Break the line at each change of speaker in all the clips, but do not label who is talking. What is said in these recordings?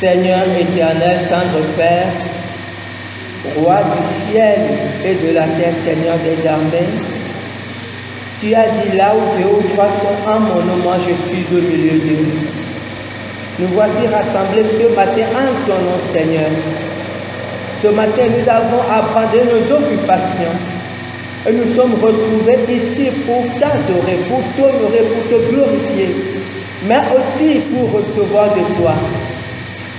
Seigneur éternel, tendre Père, Roi du ciel et de la terre, Seigneur des armées, tu as dit là où 2 ou 3 sont en mon nom, moi je suis au milieu d'eux. Nous voici rassemblés ce matin en ton nom, Seigneur. Ce matin, nous avons abandonné nos occupations et nous sommes retrouvés ici pour t'adorer, pour t'honorer, pour te glorifier, mais aussi pour recevoir de toi.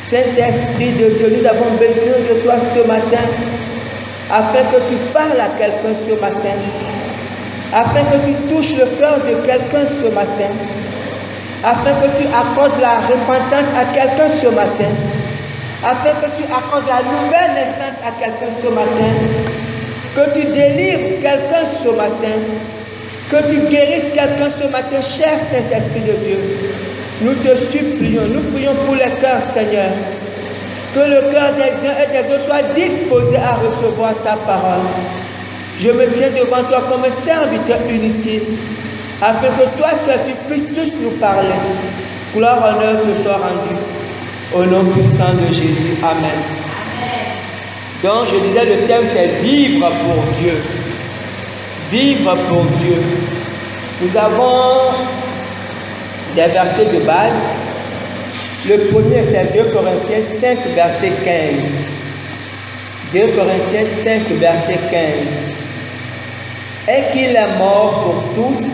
Saint-Esprit de Dieu, nous avons besoin de toi ce matin, afin que tu parles à quelqu'un ce matin, afin que tu touches le cœur de quelqu'un ce matin, afin que tu accordes la repentance à quelqu'un ce matin, afin que tu accordes la nouvelle naissance à quelqu'un ce matin, que tu délivres quelqu'un ce matin, que tu guérisses quelqu'un ce matin, cher Saint-Esprit de Dieu. Nous te supplions, nous prions pour les cœurs, Seigneur, que le cœur des uns et des autres soit disposé à recevoir ta parole. Je me tiens devant toi comme un serviteur inutile, afin que toi seul tu puisses tous nous parler. Gloire, honneur te soit rendu. Au nom puissant de Jésus. Amen. Donc je disais, le thème c'est vivre pour Dieu. Vivre pour Dieu. Nous avons des versets de base. Le premier c'est 2 Corinthiens 5 verset 15. 2 Corinthiens 5 verset 15. Et qu'il est mort pour tous,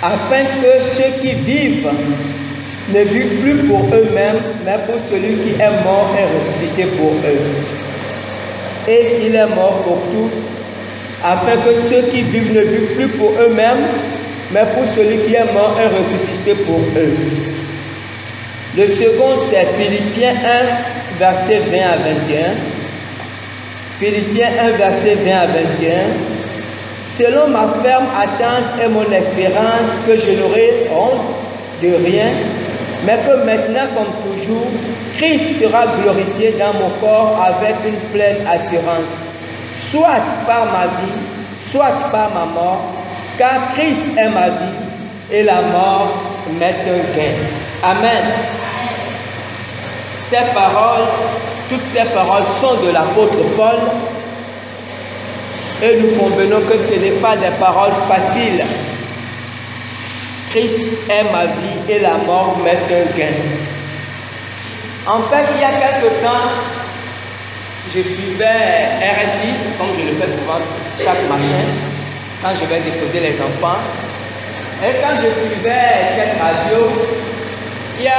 afin que ceux qui vivent ne vivent plus pour eux-mêmes, mais pour celui qui est mort et ressuscité pour eux. Et qu'il est mort pour tous, afin que ceux qui vivent ne vivent plus pour eux-mêmes, mais pour celui qui est mort et ressuscité pour eux. Le second, c'est Philippiens 1, verset 20 à 21. Philippiens 1, verset 20 à 21. Selon ma ferme attente et mon espérance, que je n'aurai honte de rien, mais que maintenant, comme toujours, Christ sera glorifié dans mon corps avec une pleine assurance, soit par ma vie, soit par ma mort, car Christ est ma vie et la mort m'est un gain. Amen. Ces paroles, toutes ces paroles sont de l'apôtre Paul, et nous convenons que ce n'est pas des paroles faciles. Christ est ma vie et la mort m'est un gain. En fait, il y a quelque temps, je suivais RFI, comme je le fais souvent chaque matin, quand je vais déposer les enfants. Et quand je suivais cette radio, il y a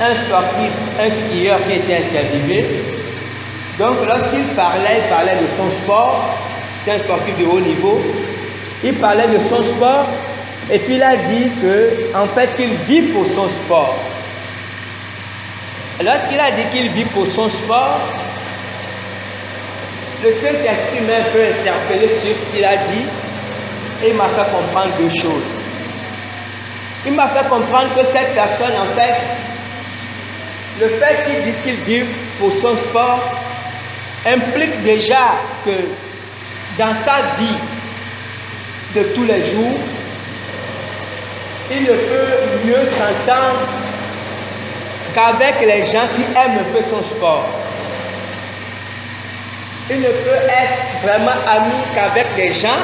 un sportif, un skieur qui était interviewé. Donc lorsqu'il parlait de son sport, c'est un sportif de haut niveau, il parlait de son sport et puis il a dit qu'en fait qu'il vit pour son sport. Lorsqu'il a dit qu'il vit pour son sport, le Saint-Esprit m'a un peu interpellé sur ce qu'il a dit et il m'a fait comprendre 2 choses. Il m'a fait comprendre que cette personne, en fait, le fait qu'il dise qu'il vit pour son sport implique déjà que dans sa vie de tous les jours, il ne peut mieux s'entendre qu'avec les gens qui aiment un peu son sport. Il ne peut être vraiment ami qu'avec des gens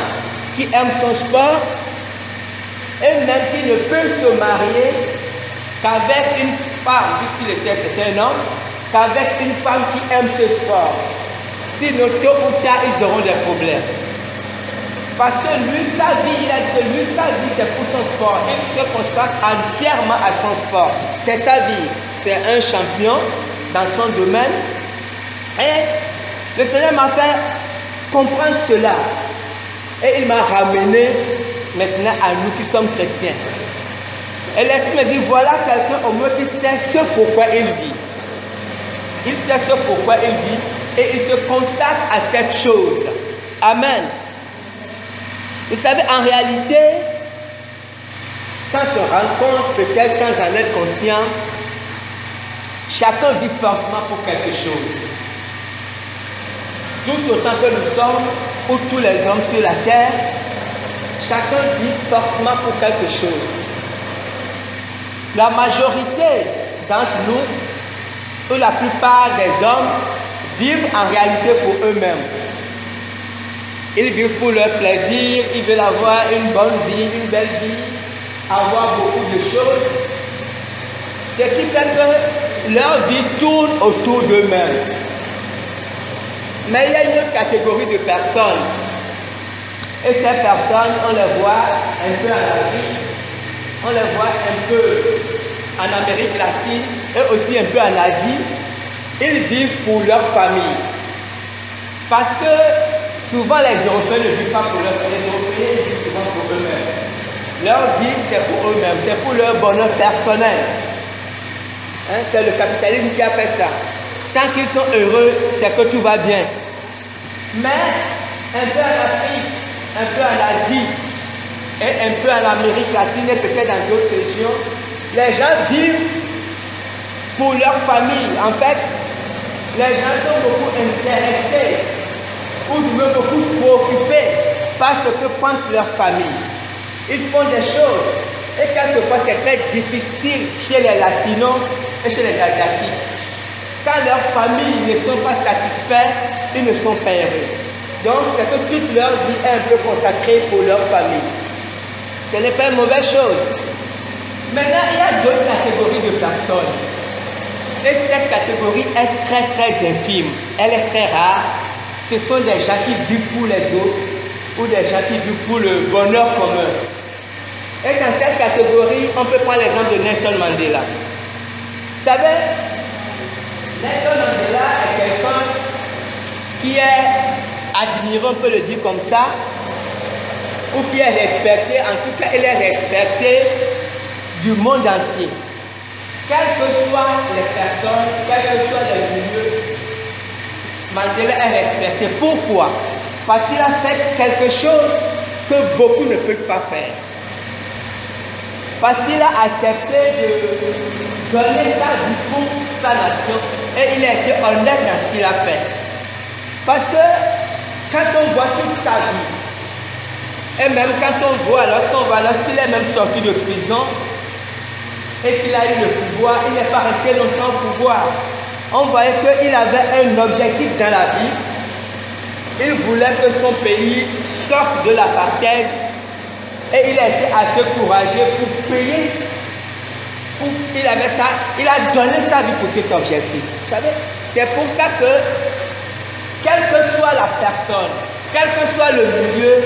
qui aiment son sport, et même qu'il ne peut se marier qu'avec une femme, c'était un homme, qu'avec une femme qui aime ce sport. Sinon, tôt ou tard, ils auront des problèmes. Parce que lui, sa vie, il a dit que lui, sa vie, c'est pour son sport. Il se consacre entièrement à son sport. C'est sa vie. C'est un champion dans son domaine. Et le Seigneur m'a fait comprendre cela. Et il m'a ramené maintenant à nous qui sommes chrétiens. Et l'Esprit me dit, voilà quelqu'un au moins qui sait ce pourquoi il vit. Il sait ce pourquoi il vit et il se consacre à cette chose. Amen. Vous savez, en réalité, sans se rendre compte, peut-être sans en être conscient, chacun vit forcément pour quelque chose. Tous autant que nous sommes, ou tous les hommes sur la terre, chacun vit forcément pour quelque chose. La majorité d'entre nous, où la plupart des hommes vivent en réalité pour eux-mêmes. Ils vivent pour leur plaisir, ils veulent avoir une bonne vie, une belle vie, avoir beaucoup de choses. Ce qui fait que leur vie tourne autour d'eux-mêmes. Mais il y a une autre catégorie de personnes. Et ces personnes, on les voit un peu en Afrique, on les voit un peu en Amérique latine et aussi un peu en Asie. Ils vivent pour leur famille. Parce que souvent les Européens ne vivent pas pour leur famille, les Européens vivent souvent pour eux-mêmes. Leur vie, c'est pour eux-mêmes, c'est pour leur bonheur personnel. Hein, c'est le capitalisme qui a fait ça. Tant qu'ils sont heureux, c'est que tout va bien. Mais un peu en Afrique, un peu en Asie et un peu en Amérique latine et peut-être dans d'autres régions, les gens vivent pour leur famille. En fait, les gens sont beaucoup intéressés ou même beaucoup préoccupés par ce que pense leur famille. Ils font des choses et quelquefois c'est très difficile chez les latinos et chez les asiatiques. Quand leurs familles ne sont pas satisfaits, ils ne sont pas heureux. Donc c'est que toute leur vie est un peu consacrée pour leur famille. Ce n'est pas une mauvaise chose. Maintenant, il y a d'autres catégories de personnes. Et cette catégorie est très très infime. Elle est très rare. Ce sont des gens qui vivent pour les autres ou des gens qui vivent pour le bonheur commun. Et dans cette catégorie, on peut prendre l'exemple de Nelson Mandela. Vous savez, Nelson Mandela est quelqu'un qui est admiré, on peut le dire comme ça, ou qui est respecté, en tout cas il est respecté du monde entier. Quelles que soient les personnes, quels que soient les milieux, Mandela est respecté. Pourquoi? Parce qu'il a fait quelque chose que beaucoup ne peuvent pas faire. Parce qu'il a accepté de donner sa vie pour sa nation et il a été honnête dans ce qu'il a fait. Parce que quand on voit toute sa vie, et même quand on voit, lorsqu'il est même sorti de prison et qu'il a eu le pouvoir, il n'est pas resté longtemps au pouvoir. On voyait qu'il avait un objectif dans la vie. Il voulait que son pays sorte de l'apartheid. Et il a été assez courageux pour payer. Il a donné sa vie pour cet objectif. Vous savez, c'est pour ça que, quelle que soit la personne, quel que soit le milieu,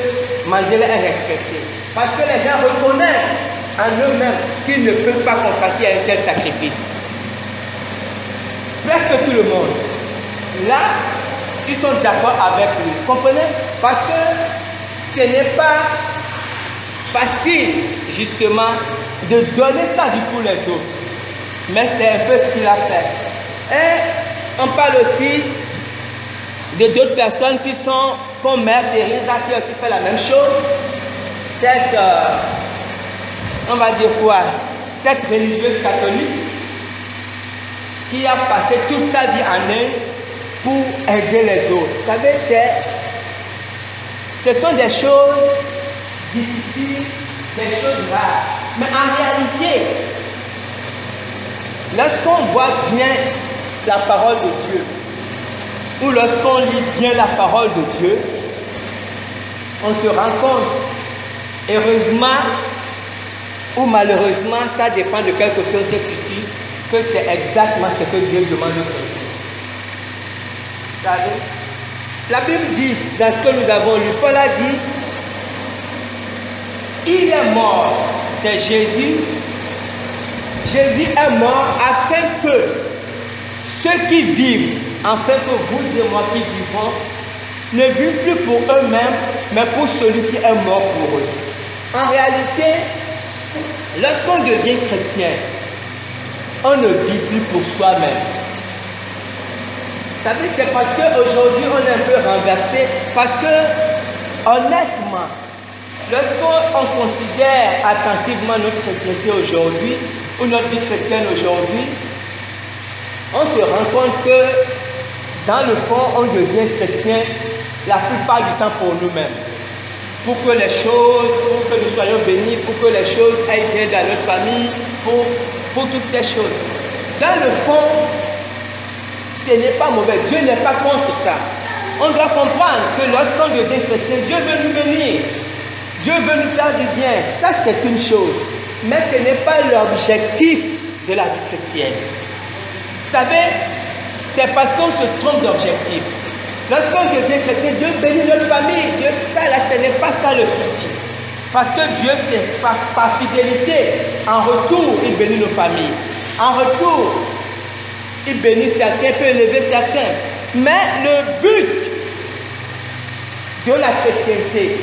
Mandela est respecté. Parce que les gens reconnaissent en eux-mêmes qu'ils ne peuvent pas consentir à un tel sacrifice. Presque tout le monde. Là, ils sont d'accord avec lui. Vous comprenez? Parce que ce n'est pas facile, justement, de donner sa vie pour les autres. Mais c'est un peu ce qu'il a fait. Et on parle aussi de d'autres personnes qui sont comme Mère Teresa, qui a aussi fait la même chose. Cette, on va dire quoi? Cette religieuse catholique qui a passé toute sa vie en Inde pour aider les autres. Vous savez, ce sont des choses difficiles, des choses rares. Mais en réalité, lorsqu'on voit bien la parole de Dieu, ou lorsqu'on lit bien la parole de Dieu, on se rend compte, heureusement ou malheureusement, ça dépend de quel côté on se situe, que c'est exactement ce que Dieu demande de faire. La Bible dit, dans ce que nous avons lu, Paul a dit, il est mort, c'est Jésus. Jésus est mort afin que ceux qui vivent, afin que vous et moi qui vivons, ne vivent plus pour eux-mêmes, mais pour celui qui est mort pour eux. En réalité, lorsqu'on devient chrétien, on ne vit plus pour soi-même. Vous savez, c'est parce qu'aujourd'hui on est un peu renversé, parce que, honnêtement, lorsqu'on considère attentivement notre chrétienté aujourd'hui, ou notre vie chrétienne aujourd'hui, on se rend compte que, dans le fond, on devient chrétien la plupart du temps pour nous-mêmes. Pour que les choses, pour que nous soyons bénis, pour que les choses aillent bien dans notre famille, pour toutes ces choses. dans le fond, ce n'est pas mauvais. Dieu n'est pas contre ça. On doit comprendre que lorsqu'on devient chrétien, Dieu veut nous bénir. Dieu veut nous faire du bien. Ça, c'est une chose. Mais ce n'est pas l'objectif de la vie chrétienne. Vous savez, c'est parce qu'on se trompe d'objectif. Lorsqu'on devient chrétien, Dieu bénit notre famille. Dieu, ça, là, ce n'est pas ça le souci. Parce que Dieu, c'est par fidélité. En retour, il bénit nos familles. En retour, il bénit certains, peut élever certains. Mais le but de la chrétienté,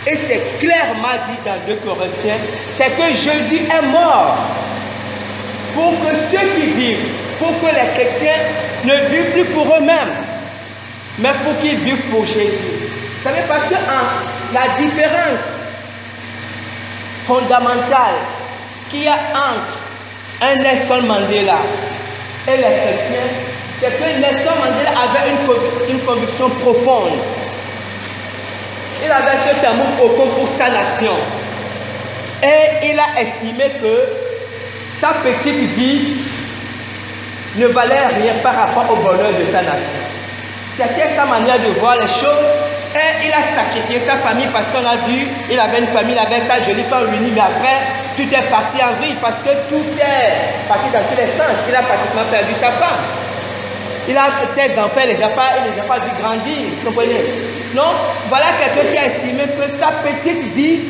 et c'est clairement dit dans 2 Corinthiens, c'est que Jésus est mort pour que ceux qui vivent, pour que les chrétiens ne vivent plus pour eux-mêmes, mais pour qu'ils vivent pour Jésus. Vous savez, parce que la différence fondamentale qu'il y a entre un Nelson Mandela et les chrétiens, c'est que Nelson Mandela avait une conviction profonde. Il avait cet amour profond pour sa nation. Et il a estimé que sa petite vie ne valait rien par rapport au bonheur de sa nation. C'était sa manière de voir les choses. Et il a sacrifié sa famille parce qu'on a vu, il avait une famille, il avait sa jolie femme unie, mais après, tout est parti en vrille parce que tout est parti dans tous les sens. Il a pratiquement perdu sa femme. Il a ses enfants, il les a pas dû grandir, vous comprenez? Non, voilà quelqu'un qui a estimé que sa petite vie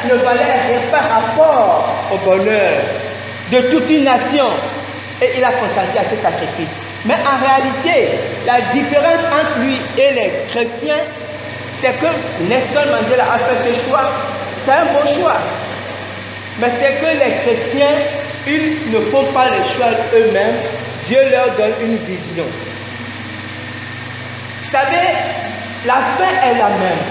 ne valait rien par rapport au bonheur de toute une nation. Et il a consenti à ce sacrifice. Mais en réalité, la différence entre lui et les chrétiens, c'est que Nelson Mandela a fait ce choix. C'est un bon choix. Mais c'est que les chrétiens, ils ne font pas les choix eux-mêmes. Dieu leur donne une vision. Vous savez, la fin est la même.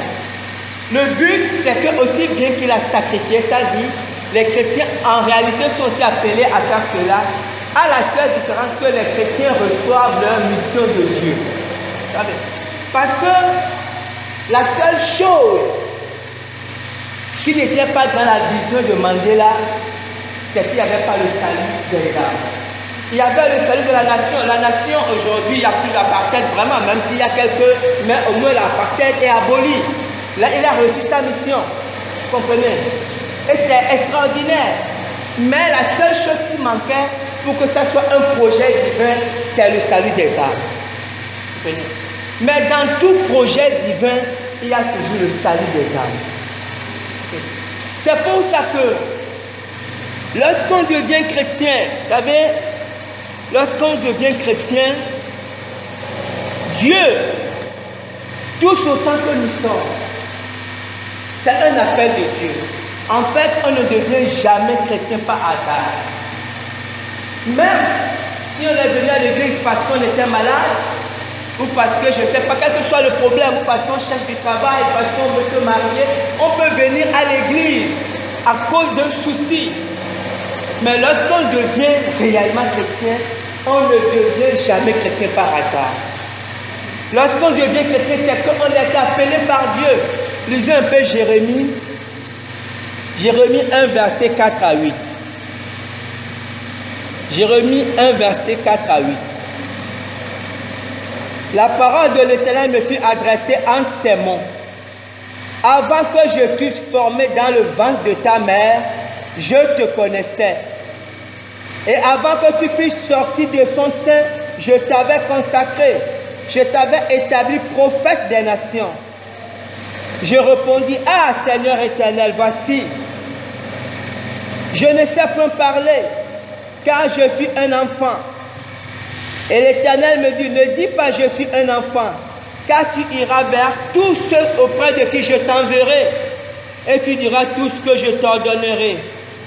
Le but, c'est que aussi bien qu'il a sacrifié sa vie, les chrétiens en réalité sont aussi appelés à faire cela, à la seule différence que les chrétiens reçoivent leur mission de Dieu. Vous savez, parce que la seule chose qui n'était pas dans la vision de Mandela, c'est qu'il n'y avait pas le salut des âmes. Il y avait le salut de la nation. La nation, aujourd'hui, il n'y a plus d'apartheid vraiment, même s'il y a quelques... Mais au moins, l'apartheid est aboli. Là, il a réussi sa mission. Vous comprenez? Et c'est extraordinaire. Mais la seule chose qui manquait pour que ça soit un projet divin, c'est le salut des âmes. Vous comprenez? Mais dans tout projet divin, il y a toujours le salut des âmes. C'est pour ça que lorsqu'on devient chrétien, vous savez, lorsqu'on devient chrétien, Dieu, tous autant que nous sommes, c'est un appel de Dieu. En fait, on ne devient jamais chrétien par hasard. Même si on est venu à l'église parce qu'on était malade, ou parce que je ne sais pas, quel que soit le problème, ou parce qu'on cherche du travail, parce qu'on veut se marier, on peut venir à l'église à cause d'un souci. Mais lorsqu'on devient réellement chrétien, on ne devient jamais chrétien par hasard. Lorsqu'on devient chrétien, c'est qu'on est appelé par Dieu. Lisez un peu Jérémie. Jérémie 1, verset 4 à 8. Jérémie 1, verset 4 à 8. La parole de l'Éternel me fut adressée en ces mots. Avant que je puisse former dans le ventre de ta mère, je te connaissais. Et avant que tu fusses sorti de son sein, je t'avais consacré. Je t'avais établi prophète des nations. Je répondis, ah Seigneur éternel, voici. Je ne sais point parler, car je suis un enfant. Et l'Éternel me dit, ne dis pas je suis un enfant, car tu iras vers tous ceux auprès de qui je t'enverrai, et tu diras tout ce que je t'ordonnerai.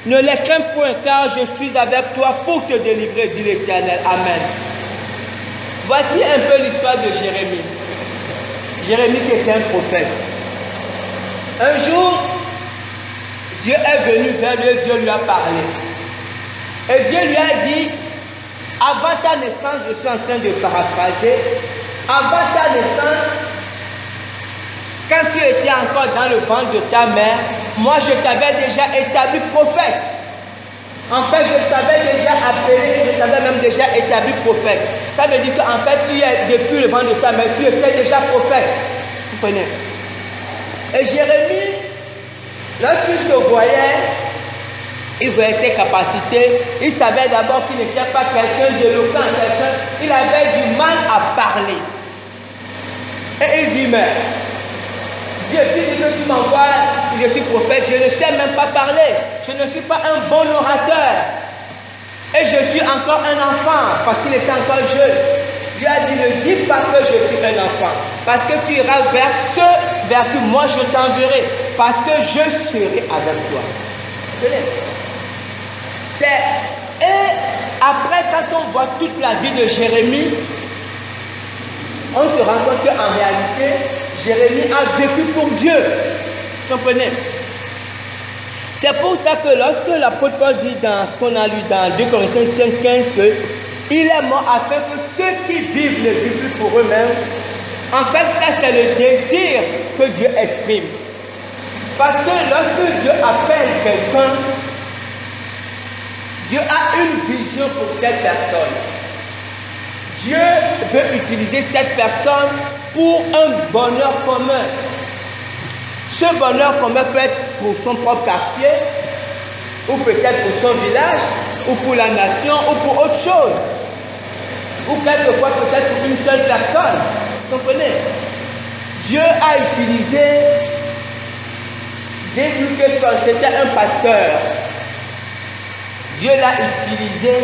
Ne les crains point, car je suis avec toi pour te délivrer, dit l'Éternel. Amen. Voici un peu l'histoire de Jérémie. Jérémie qui était un prophète. Un jour, Dieu est venu vers lui, Dieu lui a parlé. Et Dieu lui a dit, avant ta naissance, je suis en train de paraphraser, avant ta naissance, quand tu étais encore dans le ventre de ta mère, moi je t'avais déjà établi prophète. En fait, je t'avais déjà appelé et je t'avais même déjà établi prophète. Ça veut dire qu'en fait, tu es depuis le ventre de ta mère, tu étais déjà prophète. Vous comprenez? Et Jérémie, lorsqu'il se voyait, il voyait ses capacités, il savait d'abord qu'il n'était pas quelqu'un d'éloquent, il avait du mal à parler. Et il dit, mais Dieu, tu dis que tu m'envoies, je suis prophète, je ne sais même pas parler, je ne suis pas un bon orateur. Et je suis encore un enfant, parce qu'il était encore jeune. Dieu a dit, ne dis pas que je suis un enfant, parce que tu iras vers ceux vers qui moi je t'enverrai, parce que je serai avec toi. Et après, quand on voit toute la vie de Jérémie, on se rend compte qu'en réalité, Jérémie a vécu pour Dieu. Vous comprenez? C'est pour ça que lorsque l'apôtre Paul dit dans ce qu'on a lu dans 2 Corinthiens 5:15 qu'il est mort afin que ceux qui vivent ne vivent plus pour eux-mêmes, en fait, ça c'est le désir que Dieu exprime. Parce que lorsque Dieu appelle quelqu'un, Dieu a une vision pour cette personne. Dieu veut utiliser cette personne pour un bonheur commun. Ce bonheur commun peut être pour son propre quartier, ou peut-être pour son village, ou pour la nation, ou pour autre chose. Ou quelquefois peut-être pour une seule personne. Vous comprenez? Dieu a utilisé, dès que c'était un pasteur, Dieu l'a utilisé,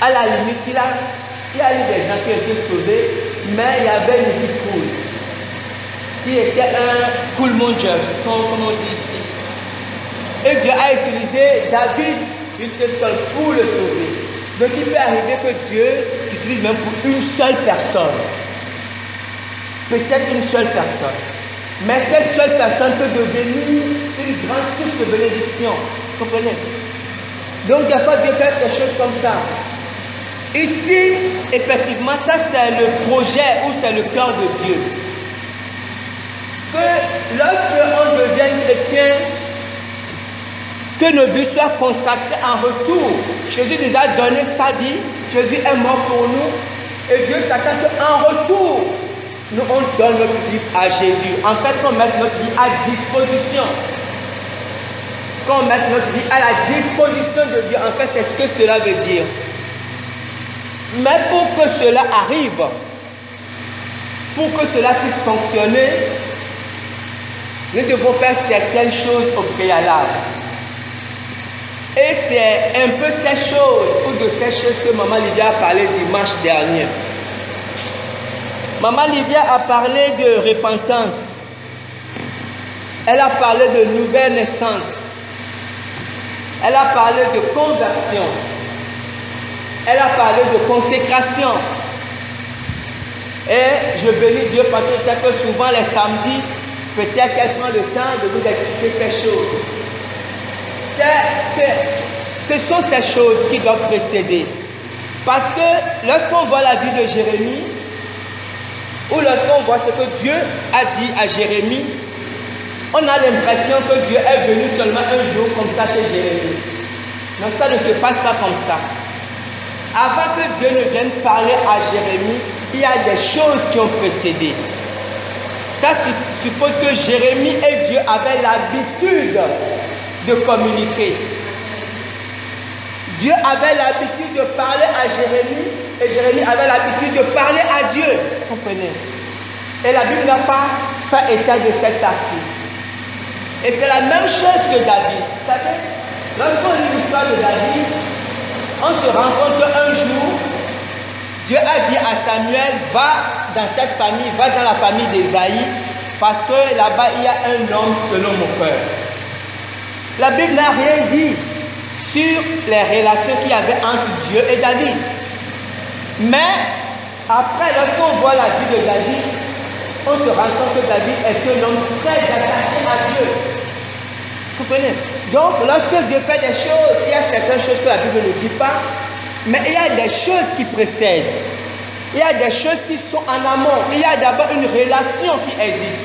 à la limite, il y a eu des gens qui ont été sauvés, mais il y avait une petite poule, qui était un poule mondial, comme on dit ici. Et Dieu a utilisé David, une seule pour le sauver. Donc il peut arriver que Dieu utilise même pour une seule personne. Peut-être une seule personne. Mais cette seule personne peut devenir une grande source de bénédiction. Vous comprenez? Donc, des fois, Dieu fait des choses comme ça. Ici, effectivement, ça c'est le projet ou c'est le cœur de Dieu. Que lorsqu'on devient chrétien, que nos vies soient consacrées en retour. Jésus nous a donné sa vie, Jésus est mort pour nous, et Dieu s'attend qu'en retour, nous on donne notre vie à Jésus. En fait, qu'on mette notre vie à disposition. Qu'on mette notre vie à la disposition de Dieu. En fait, c'est ce que cela veut dire. Mais pour que cela arrive, pour que cela puisse fonctionner, nous devons faire certaines choses au préalable. Et c'est un peu ces choses, ou de ces choses que Maman Lydia a parlé dimanche dernier. Maman Lydia a parlé de repentance. Elle a parlé de nouvelle naissance. Elle a parlé de conversion. Elle a parlé de consécration. Et je bénis Dieu parce que c'est que souvent les samedis, peut-être qu'elle prend le temps de vous expliquer ces choses. Ce sont ces choses qui doivent précéder. Parce que lorsqu'on voit la vie de Jérémie, ou lorsqu'on voit ce que Dieu a dit à Jérémie, on a l'impression que Dieu est venu seulement un jour comme ça chez Jérémie. Non, ça ne se passe pas comme ça. Avant que Dieu ne vienne parler à Jérémie, il y a des choses qui ont précédé. Ça suppose que Jérémie et Dieu avaient l'habitude de communiquer. Dieu avait l'habitude de parler à Jérémie et Jérémie avait l'habitude de parler à Dieu. Vous comprenez? Et la Bible n'a pas fait état de cette partie. Et c'est la même chose que David. Vous savez, lorsqu'on lit l'histoire de David, on se rend compte qu'un jour, Dieu a dit à Samuel, va dans cette famille, va dans la famille d'Ésaïe, parce que là-bas, il y a un homme selon mon cœur. La Bible n'a rien dit sur les relations qu'il y avait entre Dieu et David. Mais après, lorsqu'on voit la vie de David, on se rend compte que David est un homme très attaché à Dieu. Vous comprenez? Donc, lorsque Dieu fait des choses, il y a certaines choses que la Bible ne dit pas, mais il y a des choses qui précèdent. Il y a des choses qui sont en amont. Il y a d'abord une relation qui existe.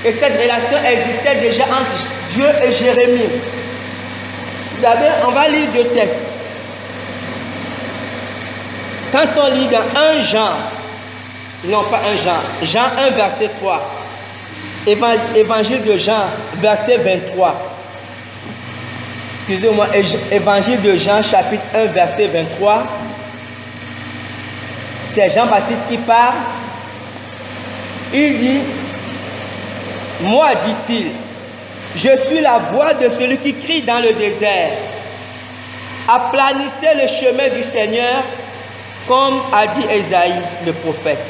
Et cette relation existait déjà entre Dieu et Jérémie. savez, on va lire deux textes. Quand on lit dans 1 Jean, non pas 1 Jean, Jean 1 verset 3, évangile de Jean verset 23, excusez-moi, évangile de Jean chapitre 1 verset 23, c'est Jean-Baptiste qui parle. Il dit, moi, dit-il, je suis la voix de celui qui crie dans le désert. Aplanissez le chemin du Seigneur, comme a dit Ésaïe, le prophète.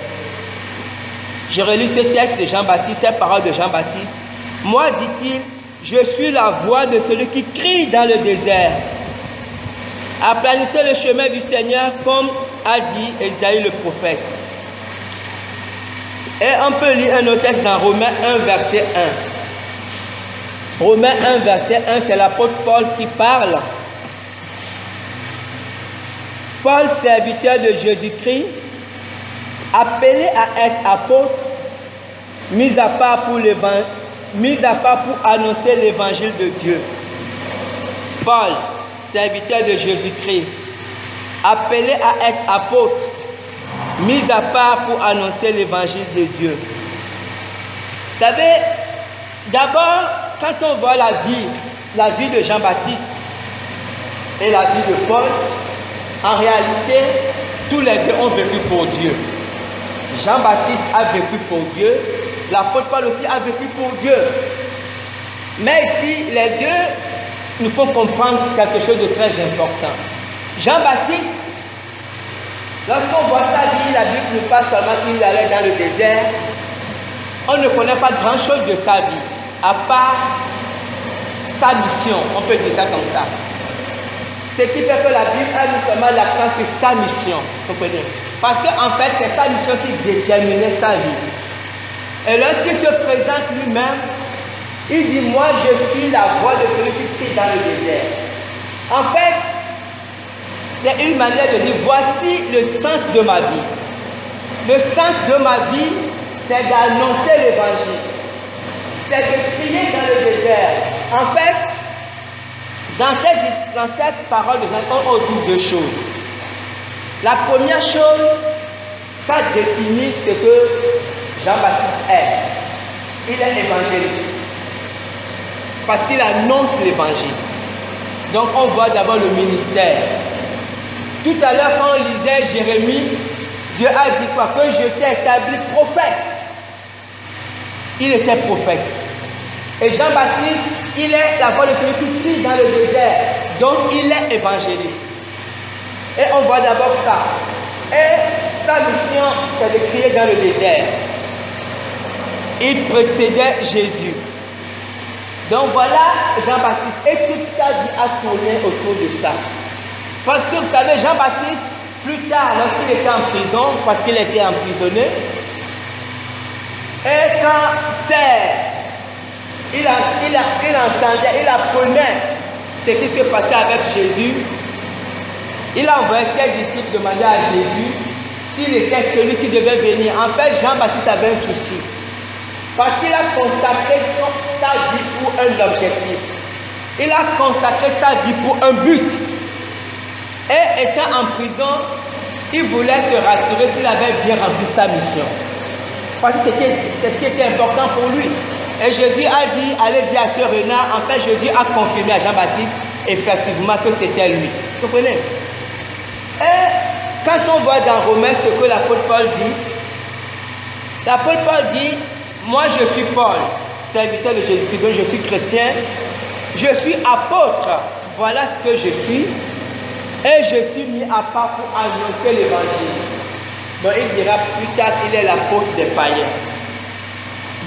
Je relis ce texte de Jean-Baptiste, ces paroles de Jean-Baptiste. Moi, dit-il, je suis la voix de celui qui crie dans le désert. Aplanissez le chemin du Seigneur, comme a dit Ésaïe, le prophète. Et on peut lire un autre texte dans Romains 1, verset 1. Romains 1, verset 1, c'est l'apôtre Paul qui parle. Paul, serviteur de Jésus-Christ, appelé à être apôtre, mis à part pour annoncer l'évangile de Dieu. Paul, serviteur de Jésus-Christ, appelé à être apôtre, mis à part pour annoncer l'évangile de Dieu. Vous savez, d'abord, quand on voit la vie de Jean-Baptiste et la vie de Paul, en réalité, tous les deux ont vécu pour Dieu. Jean-Baptiste a vécu pour Dieu, l'apôtre Paul aussi a vécu pour Dieu. Mais ici, les deux nous font comprendre quelque chose de très important. Jean-Baptiste, lorsqu'on voit sa vie, la Bible nous parle seulement qu'il allait dans le désert. On ne connaît pas grand-chose de sa vie, à part sa mission, on peut dire ça comme ça. Ce qui fait que la Bible a mis seulement l'accent sur sa mission, vous comprenez? Parce qu'en fait, c'est sa mission qui déterminait sa vie. Et lorsqu'il se présente lui-même, il dit, moi je suis la voix de celui qui crie dans le désert. En fait, c'est une manière de dire, voici le sens de ma vie. Le sens de ma vie, c'est d'annoncer l'évangile. C'est de crier dans le désert. En fait, dans cette parole de Jean, on retrouve deux choses. La première chose, ça définit ce que Jean-Baptiste est. Il est évangéliste. Parce qu'il annonce l'évangile. Donc on voit d'abord le ministère. Tout à l'heure, quand on lisait Jérémie, Dieu a dit quoi? Que je t'ai établi prophète. Il était prophète. Et Jean-Baptiste, il est la voix de celui qui crie dans le désert. Donc il est évangéliste. Et on voit d'abord ça. Et sa mission, c'est de crier dans le désert. Il précédait Jésus. Donc voilà Jean-Baptiste. Et toute sa vie a tourné autour de ça. Parce que vous savez, Jean-Baptiste, plus tard, lorsqu'il était en prison, parce qu'il était emprisonné, et quand il entendait, il apprenait ce qui se passait avec Jésus, il a envoyé ses disciples demander à Jésus s'il était celui qui devait venir. En fait, Jean-Baptiste avait un souci. Parce qu'il a consacré sa vie pour un objectif. Il a consacré sa vie pour un but. Et étant en prison, il voulait se rassurer s'il avait bien rempli sa mission. Parce que c'est ce qui était important pour lui. Et Jésus a dit, allez dire à Sœur Renard, en fait Jésus a confirmé à Jean-Baptiste effectivement que c'était lui. Vous comprenez? Et quand on voit dans Romains ce que l'apôtre Paul dit, moi je suis Paul, serviteur de Jésus-Christ, donc je suis chrétien, je suis apôtre, voilà ce que je suis, et je suis mis à part pour annoncer l'évangile. Donc il dira plus tard qu'il est l'apôtre des païens.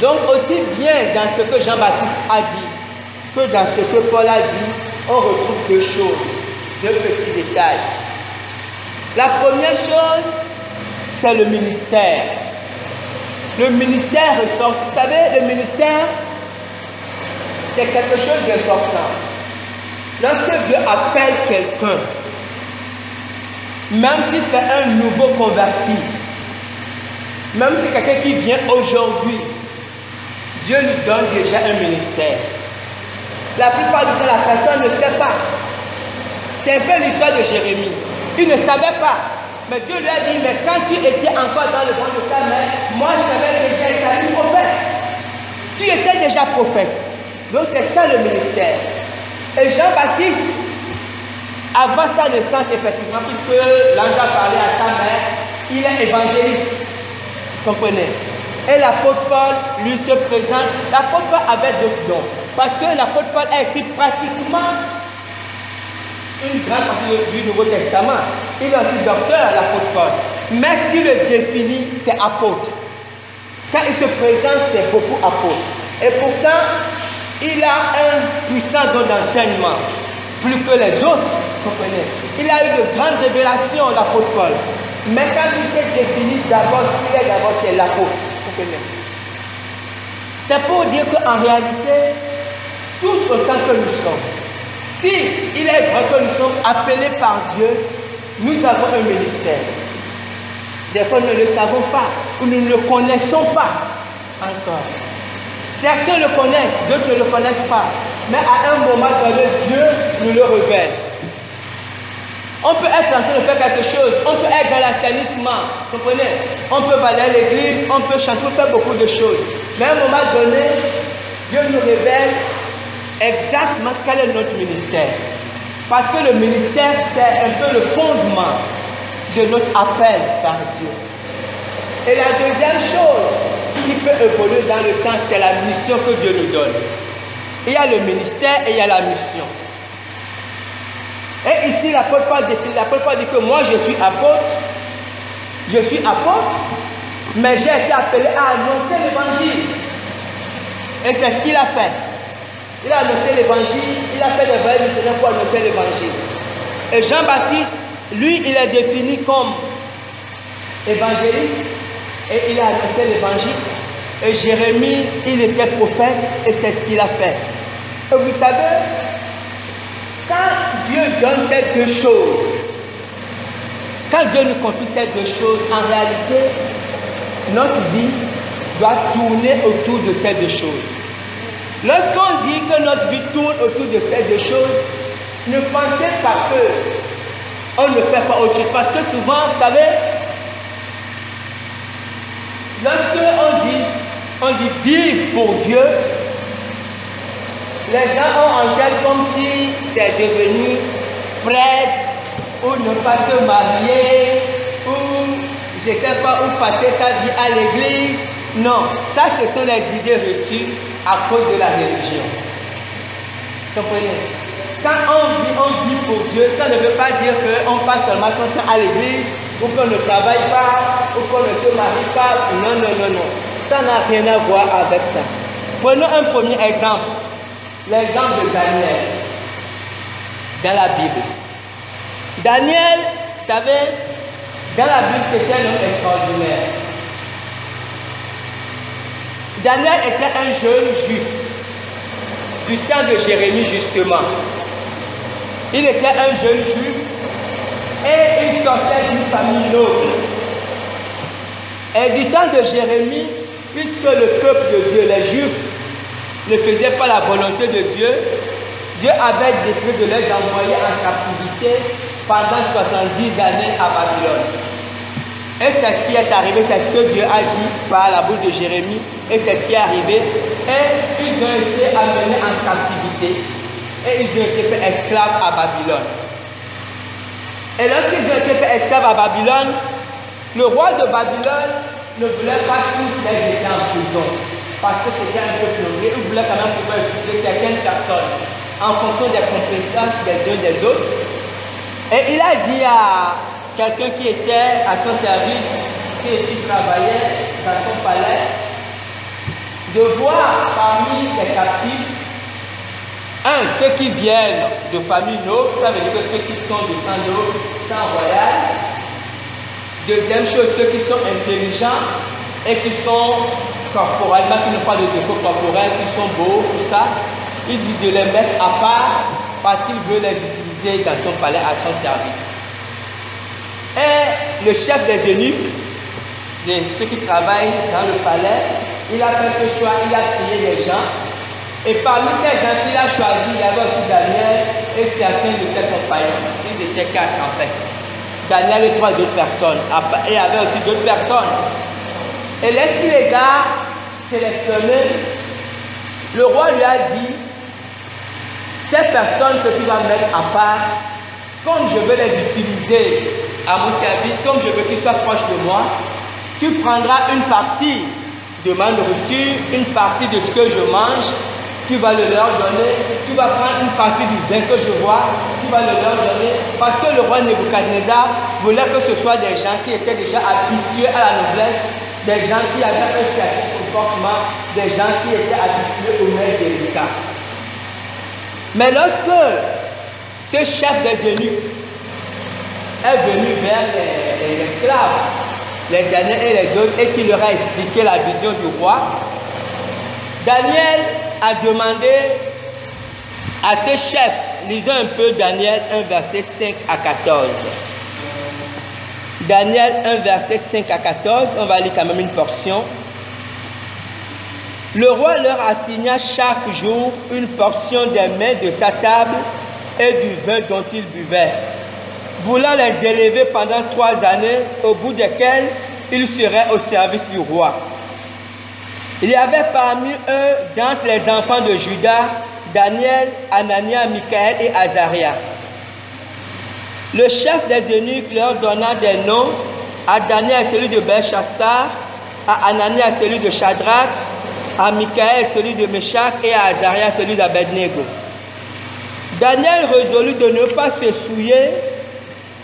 Donc aussi bien dans ce que Jean-Baptiste a dit, que dans ce que Paul a dit, on retrouve deux choses, deux petits détails. La première chose, c'est le ministère. Le ministère ressort. Vous savez, le ministère, c'est quelque chose d'important. Lorsque Dieu appelle quelqu'un, même si c'est un nouveau converti, même si c'est quelqu'un qui vient aujourd'hui, Dieu lui donne déjà un ministère. La plupart du temps, la personne ne sait pas. C'est un peu l'histoire de Jérémie. Il ne savait pas. Mais Dieu lui a dit, mais quand tu étais encore dans le ventre de ta mère, moi je t'avais déjà établi prophète. Tu étais déjà prophète. Donc c'est ça le ministère. Et Jean-Baptiste, avant sa naissance, effectivement, puisque l'ange a parlé à sa mère, il est évangéliste. Vous comprenez? Et l'apôtre Paul lui se présente. L'apôtre Paul avait d'autres dons. Parce que l'apôtre Paul a écrit pratiquement une grande partie du Nouveau Testament. Il est aussi docteur, l'apôtre Paul. Mais ce qui le définit, c'est apôtre. Quand il se présente, c'est beaucoup apôtre. Et pourtant, il a un puissant don d'enseignement, plus que les autres, vous comprenez. Il a eu de grandes révélations, l'apôtre Paul. Mais quand il s'est défini d'abord, ce qu'il est d'abord, c'est l'apôtre, vous comprenez. C'est pour dire qu'en réalité, tous autant que nous sommes, si il est vrai que nous sommes appelés par Dieu, nous avons un ministère. Des fois, nous ne le savons pas, ou nous ne le connaissons pas encore. Certains le connaissent, d'autres ne le connaissent pas. Mais à un moment donné, Dieu nous le révèle. On peut être en train de faire quelque chose, on peut être dans l'assainissement, vous comprenez? On peut aller à l'église, on peut chanter, on peut faire beaucoup de choses. Mais à un moment donné, Dieu nous révèle exactement quel est notre ministère. Parce que le ministère, c'est un peu le fondement de notre appel par Dieu. Et la deuxième chose qui peut évoluer dans le temps, c'est la mission que Dieu nous donne. Il y a le ministère et il y a la mission. Et ici, l'apôtre Paul dit que moi, je suis apôtre, mais j'ai été appelé à annoncer l'évangile. Et c'est ce qu'il a fait. Il a annoncé l'évangile, il a fait des voyages missionnaires pour annoncer l'évangile. Et Jean-Baptiste, lui, il est défini comme évangéliste et il a annoncé l'évangile. Et Jérémie, il était prophète et c'est ce qu'il a fait. Et vous savez, quand Dieu donne ces deux choses, quand Dieu nous confie ces deux choses, en réalité, notre vie doit tourner autour de ces deux choses. Lorsqu'on dit que notre vie tourne autour de ces deux choses, ne pensez pas qu'on ne fait pas autre chose. Parce que souvent, vous savez, lorsqu'on dit vivre pour Dieu, les gens ont en tête comme si c'est devenir prêtre ou ne pas se marier ou je ne sais pas où passer sa vie à l'église. Non, ça ce sont les idées reçues à cause de la religion. Comprenez? Quand on vit pour Dieu, ça ne veut pas dire qu'on passe seulement son temps à l'église ou qu'on ne travaille pas ou qu'on ne se marie pas. Non, non, non, non. Ça n'a rien à voir avec ça. Prenons un premier exemple. L'exemple de Daniel dans la Bible. Daniel, vous savez, dans la Bible, c'était un homme extraordinaire. Daniel était un jeune juif du temps de Jérémie, justement. Il était un jeune juif et il sortait d'une famille noble. Et du temps de Jérémie, puisque le peuple de Dieu, les Juifs, ne faisaient pas la volonté de Dieu, Dieu avait décidé de les envoyer en captivité pendant 70 années à Babylone. Et c'est ce qui est arrivé, c'est ce que Dieu a dit par la bouche de Jérémie, et c'est ce qui est arrivé. Et ils ont été amenés en captivité, et ils ont été faits esclaves à Babylone. Et lorsqu'ils ont été faits esclaves à Babylone, le roi de Babylone ne voulait pas tous les jeter en prison, parce que c'était un peu plongé, il voulait quand même pouvoir utiliser certaines personnes en fonction des compétences des uns des autres. Et il a dit à quelqu'un qui était à son service, qui travaillait dans son palais, de voir parmi les captifs, ceux qui viennent de familles nobles, ça veut dire que ceux qui sont de sang noble, sang royal. Deuxième chose, ceux qui sont intelligents et qui sont corporellement, qui n'ont pas de défaut corporel, qui sont beaux, tout ça. Il dit de les mettre à part parce qu'il veut les utiliser dans son palais à son service. Et le chef des eunuques, de ceux qui travaillent dans le palais, il a fait ce choix, il a trié les gens. Et parmi ces gens qu'il a choisis, il y avait aussi Daniel et certains de ses compagnons. Ils étaient 4 en fait. Daniel et 3 autres personnes. Et il y avait aussi d'autres personnes. Et lorsqu'il les a sélectionnés, le roi lui a dit, ces personnes que tu vas mettre à part, comme je veux les utiliser à mon service, comme je veux qu'ils soient proches de moi, tu prendras une partie de ma nourriture, une partie de ce que je mange, tu vas le leur donner, tu vas prendre une partie du vin que je bois, tu vas le leur donner, parce que le roi Nebuchadnezzar voulait que ce soit des gens qui étaient déjà habitués à la noblesse, des gens qui avaient un certain comportement, des gens qui étaient habitués aux mets délicats. Mais lorsque ce chef des eunuques est venu vers les esclaves, les Daniel et les autres, et qu'il leur a expliqué la vision du roi, Daniel a demandé à ce chef, lisons un peu Daniel 1, verset 5 à 14. Daniel 1, verset 5 à 14, on va lire quand même une portion. Le roi leur assigna chaque jour une portion des mets de sa table et du vin dont ils buvaient, voulant les élever pendant 3 années, au bout desquelles ils seraient au service du roi. Il y avait parmi eux, d'entre les enfants de Juda, Daniel, Anania, Michaël et Azaria. Le chef des eunuques leur donna des noms, à Daniel celui de Belchastar, à Anania celui de Shadrach, à Michaël celui de Meshach et à Azaria celui d'Abednego. Daniel résolut de ne pas se souiller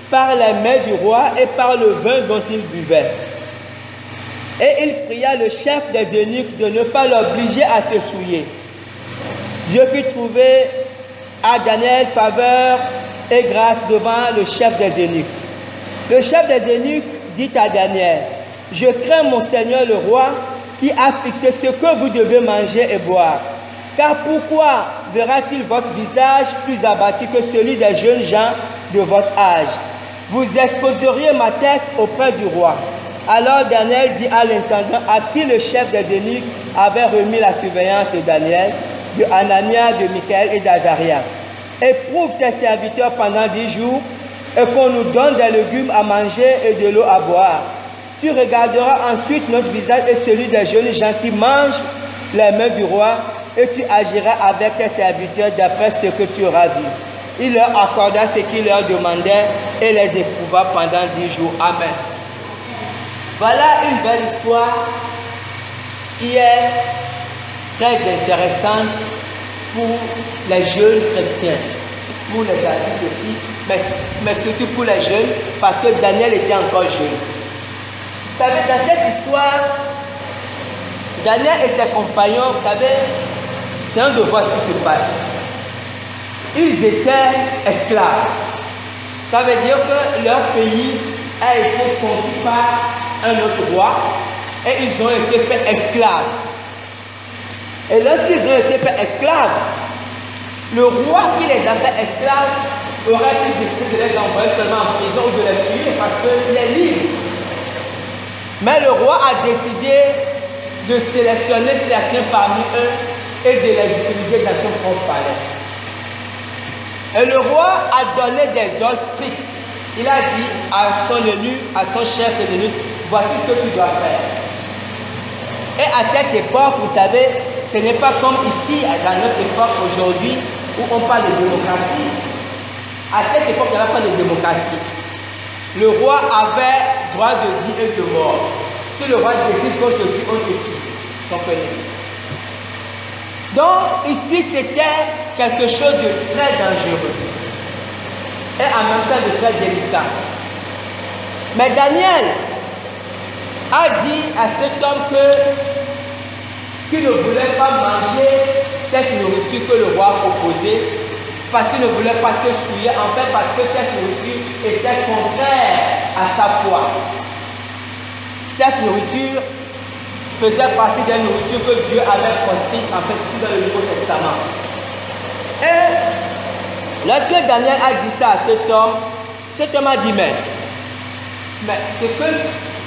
par les mains du roi et par le vin dont il buvait. Et il pria le chef des eunuques de ne pas l'obliger à se souiller. Dieu fit trouver à Daniel faveur et grâce devant le chef des eunuques. Le chef des eunuques dit à Daniel, « Je crains mon Seigneur le roi qui a fixé ce que vous devez manger et boire. Car pourquoi verra-t-il votre visage plus abattu que celui des jeunes gens de votre âge? Vous exposeriez ma tête auprès du roi. » Alors Daniel dit à l'intendant à qui le chef des eunuques avait remis la surveillance de Daniel, de Anania, de Michaël et d'Azaria. « Éprouve tes serviteurs pendant 10 jours et qu'on nous donne des légumes à manger et de l'eau à boire. Tu regarderas ensuite notre visage et celui des jeunes gens qui mangent les mains du roi et tu agiras avec tes serviteurs d'après ce que tu auras vu. » Il leur accorda ce qu'il leur demandait et les éprouva pendant 10 jours. Amen. Voilà une belle histoire qui est très intéressante pour les jeunes chrétiens, pour les adultes aussi, mais surtout pour les jeunes, parce que Daniel était encore jeune. Vous savez, dans cette histoire, Daniel et ses compagnons, vous savez, c'est un de voir ce qui se passe. Ils étaient esclaves. Ça veut dire que leur pays a été conquis par un autre roi et ils ont été faits esclaves. Et lorsqu'ils ont été faits esclaves, le roi qui les a fait esclaves aurait pu décider de les envoyer seulement en prison ou de les tuer parce qu'il est libre. Mais le roi a décidé de sélectionner certains parmi eux et de les utiliser dans son propre palais. Et le roi a donné des ordres stricts. Il a dit à son élu, à son chef de l'élu, voici ce que tu dois faire. Et à cette époque, vous savez, ce n'est pas comme ici, dans notre époque aujourd'hui, où on parle de démocratie. À cette époque, il n'y avait pas de démocratie. Le roi avait droit de vie et de mort. Si le roi décide qu'on te tue, on te tue. Comprenez? Donc, ici, c'était quelque chose de très dangereux et en même temps de très délicat. Mais Daniel a dit à cet homme qu'il ne voulait pas manger cette nourriture que le roi proposait parce qu'il ne voulait pas se souiller, en fait parce que cette nourriture était contraire à sa foi. Cette nourriture faisait partie des nourritures que Dieu avait proscrites en fait tout dans le Nouveau Testament. Et lorsque Daniel a dit ça à cet homme a dit mais ce que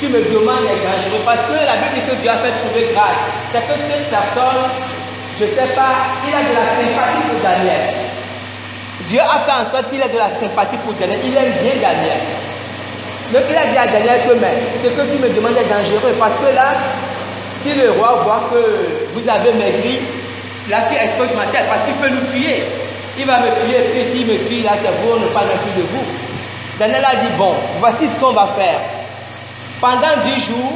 tu me demandes est dangereux parce que la Bible dit que Dieu a fait trouver grâce. C'est que cette personne, je ne sais pas, il a de la sympathie pour Daniel. Dieu a fait en sorte qu'il ait de la sympathie pour Daniel. Il aime bien Daniel. Donc il a dit à Daniel que mais ce que tu me demandes est dangereux parce que là, si le roi voit que vous avez maigri, là tu exposes ma tête parce qu'il peut nous tuer. Il va me tuer, puis s'il me tue, là c'est pour ne pas plus de vous. Daniel a dit bon, voici ce qu'on va faire. Pendant 10 jours,